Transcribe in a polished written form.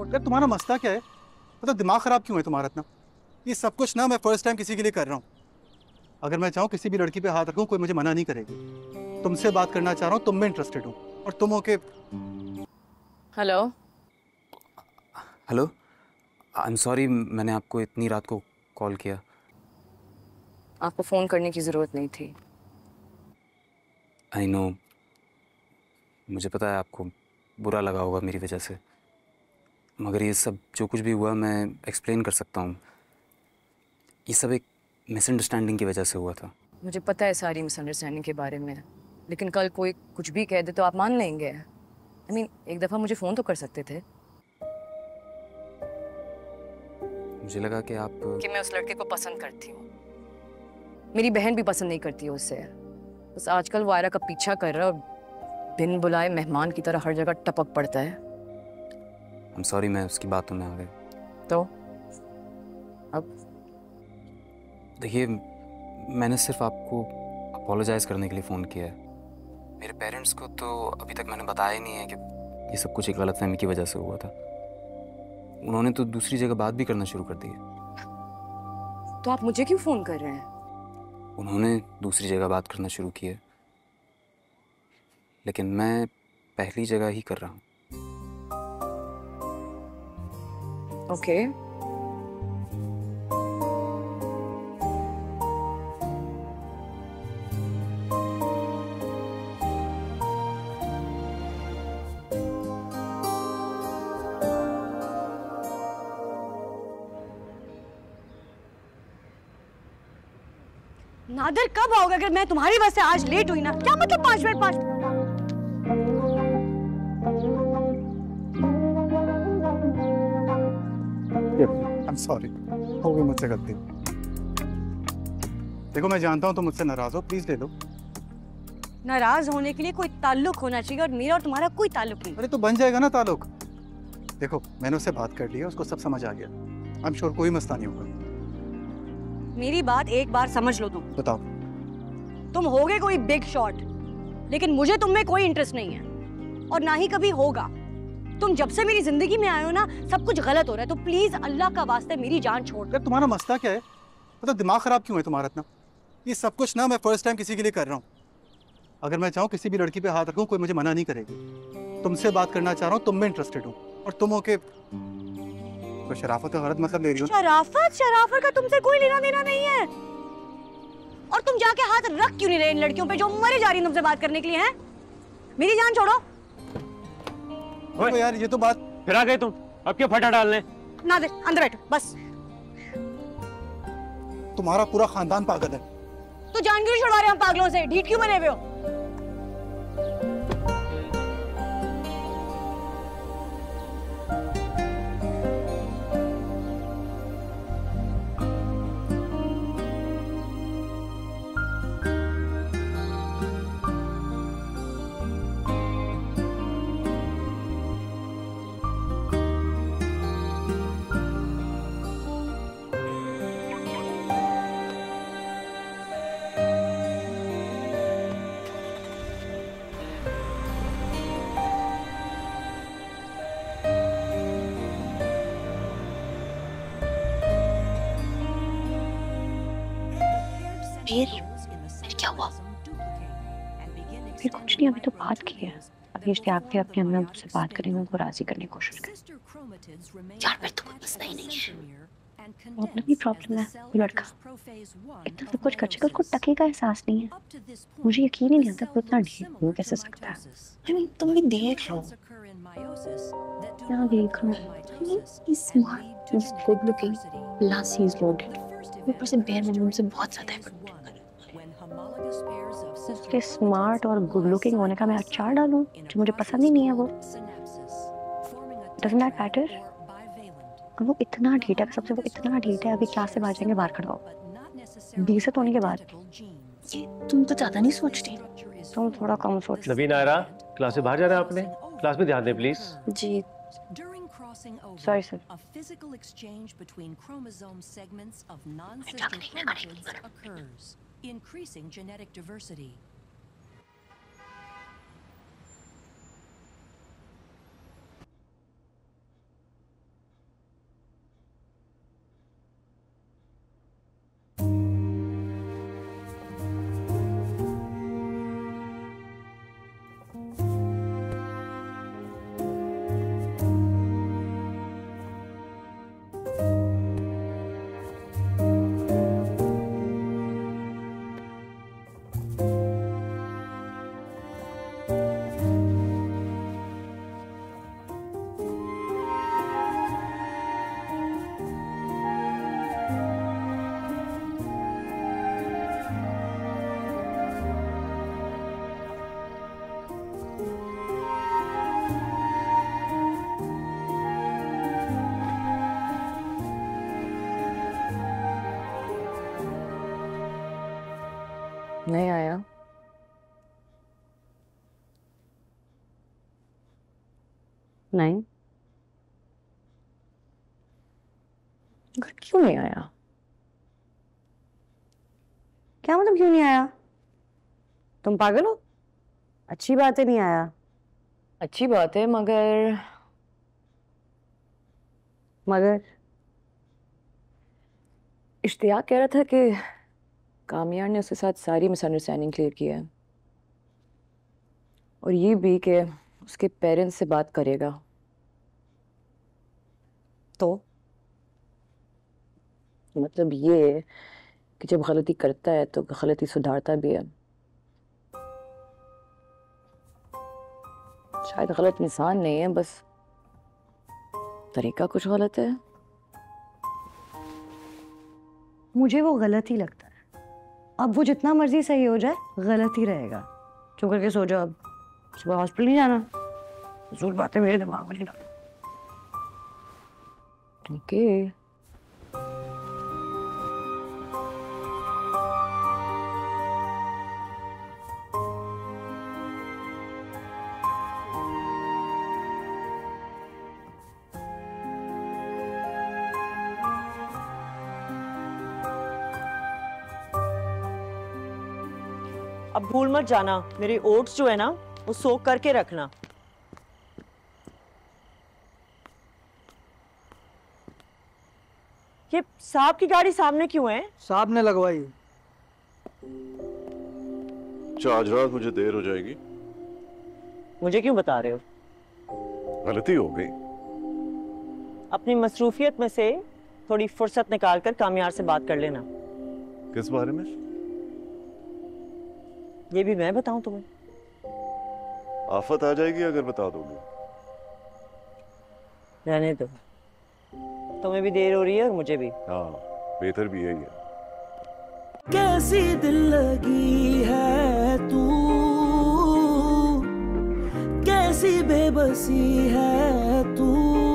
यार तुम्हारा मसला क्या है? मतलब दिमाग खराब क्यों है तुम्हारा इतना? ये सब कुछ ना मैं फर्स्ट टाइम किसी के लिए कर रहा हूँ। अगर मैं चाहूँ किसी भी लड़की पे हाथ रखूँ कोई मुझे मना नहीं करेगी। तुमसे बात करना चाह रहा हूँ, तुम में इंटरेस्टेड हूँ और तुम हो के। Hello. Hello, I am sorry मैंने आपको इतनी रात को कॉल किया। आपको फोन करने की जरूरत नहीं थी। आई नो, मुझे पता है आपको बुरा लगा होगा मेरी वजह से, मगर ये सब जो कुछ भी हुआ मैं एक्सप्लेन कर सकता हूँ। ये सब एक मिसअंडरस्टैंडिंग की वजह से हुआ था। मुझे पता है सारी मिसअंडरस्टैंडिंग के बारे में, लेकिन कल कोई कुछ भी कह दे तो आप मान लेंगे। I mean, एक दफा मुझे फोन तो कर सकते थे। मुझे लगा कि मैं उस लड़के को पसंद करती हूँ। मेरी बहन भी पसंद नहीं करती है उसे। बस आजकल वो आयरा का पीछा कर रहा है और बिन बुलाए मेहमान की तरह हर जगह टपक पड़ता है। आई एम सॉरी मैं उसकी बातों में आ गया। तो अब देखिए, मैंने सिर्फ आपको अपोलोजाइज़ करने के लिए फ़ोन किया है। मेरे पेरेंट्स को तो अभी तक मैंने बताया ही नहीं है कि ये सब कुछ एक गलतफहमी की वजह से हुआ था। उन्होंने तो दूसरी जगह बात भी करना शुरू कर दी है। तो आप मुझे क्यों फोन कर रहे हैं? उन्होंने दूसरी जगह बात करना शुरू की है, लेकिन मैं पहली जगह ही कर रहा हूँ। ओके। नादिर कब आओगे? अगर मैं तुम्हारी वजह से आज लेट हुई ना, क्या मतलब 5 मिनट 5। आई एम सॉरी, हो गई मुझसे गलती। देखो मैं जानता हूँ तुम मुझसे नाराज हो, प्लीज ले लो। नाराज होने के लिए कोई ताल्लुक होना चाहिए और मेरा और तुम्हारा कोई ताल्लुक नहीं। अरे तो बन जाएगा ना ताल्लुक। देखो मैंने उससे बात कर ली है, उसको सब समझ आ गया। आई एम श्योर कोई मसला नहीं होगा। मेरी बात एक बार समझ लो। तुम बताओ। तुम होगे कोई बिग शॉट, लेकिन मुझे तुम में कोई इंटरेस्ट नहीं है और ना ही कभी होगा। तुम जब से मेरी जिंदगी में आए हो ना, सब कुछ गलत हो रहा है। तो प्लीज अल्लाह का वास्ते मेरी जान छोड़ दो। यार तुम्हारा मसला क्या है? मतलब दिमाग खराब क्यों है तुम्हारा इतना? ये सब कुछ ना मैं फर्स्ट टाइम किसी के लिए कर रहा हूँ। अगर मैं चाहूँ किसी भी लड़की पे हाथ रखूँ कोई मुझे मना नहीं करेगी। तुमसे बात करना चाह रहा हूँ, तुम में इंटरेस्टेड हूँ और तुम हो के तो शराफत का गलत मतलब ले रही हो। शराफत का तुमसे कोई लेना देना नहीं है। और तुम जाके हाथ रख क्यों नहीं रहे इन लड़कियों पे जो मरे जा रही तुमसे बात करने के लिए हैं? मेरी जान छोड़ो। तो यार ये तो बात। फिर आ गए तुम, अब क्या फटा डालने? नादिर अंदर बैठो बस। तुम्हारा पूरा खानदान पागल है। तो जान क्यों छुड़वा रहे हम पागलों से? ढीठ क्यों बने हुए हो? फिर क्या हुआ? फिर कुछ नहीं, अभी तो बात की है। अभी इश्तियाक भी अपने अम्मी से बात करेंगे, उनको राजी करने की कोशिश करेंगे। यार फिर तो कोई मसला ही नहीं है। प्रॉब्लम ही प्रॉब्लम है। वो लड़का इतना सब कुछ कर चुका, उसको टके का एहसास नहीं है। मुझे यकीन ही नहीं आता वो इतना ढीठ हो कैसे सकता है। I mean, तुम भी देख लो। क्या देख लो? He's smart, he's good looking, plus he's loaded. ऊपर से बेयर मिनिमम से बहुत ज्यादा एफर्ट उसके स्मार्ट और गुड लुकिंग होने का मैं अचार डालूं जो मुझे पसंद ही नहीं है। वो डजंट दैट मैटर? वो इतना ढीठ है, सबसे वो इतना ढीठ है। अभी क्लास से बाहर जाएंगे, बाहर खड़ा हो 20 होने के बाद। ये तुम तो ज्यादा नहीं सोचती, तुम थोड़ा कम सोच। नवीन आयरा, क्लास से बाहर जा रहा है आपने? क्लास में ध्यान दें प्लीज। जी sorry sir. increasing genetic diversity. नहीं आया। नहीं। घर क्यों नहीं आया? क्या मतलब क्यों नहीं आया? तुम पागल हो? अच्छी बात है नहीं आया। अच्छी बात है, मगर मगर इश्तियाक कह रहा था कि कामयार ने उसके साथ सारी मिसअंडरस्टैंडिंग क्लियर की है, और ये भी कि उसके पेरेंट्स से बात करेगा। तो मतलब ये कि जब गलती करता है तो गलती सुधारता भी है। शायद गलत इंसान नहीं है, बस तरीका कुछ गलत है। मुझे वो गलत ही लगता है। अब वो जितना मर्जी सही हो जाए, गलत ही रहेगा। चुप करके सो जाओ। अब सुबह हॉस्पिटल नहीं जाना। फजूल बातें मेरे दिमाग में नहीं डाल। ओके। अब भूल मत जाना, मेरे ओट्स जो है ना वो सोक करके रखना। ये साहब की गाड़ी सामने क्यों है? साहब ने लगवाई। आज रात मुझे देर हो जाएगी। मुझे क्यों बता रहे हो? गलती हो गई। अपनी मसरूफियत में से थोड़ी फुर्सत निकाल कर कामयार से बात कर लेना। किस बारे में? ये भी मैं बताऊं तुम्हें? आफत आ जाएगी अगर बता दोगे। रहने दो, तुम्हें भी देर हो रही है और मुझे भी। हाँ, बेहतर भी यही है। कैसी दिल लगी है तू, कैसी बेबसी है तू।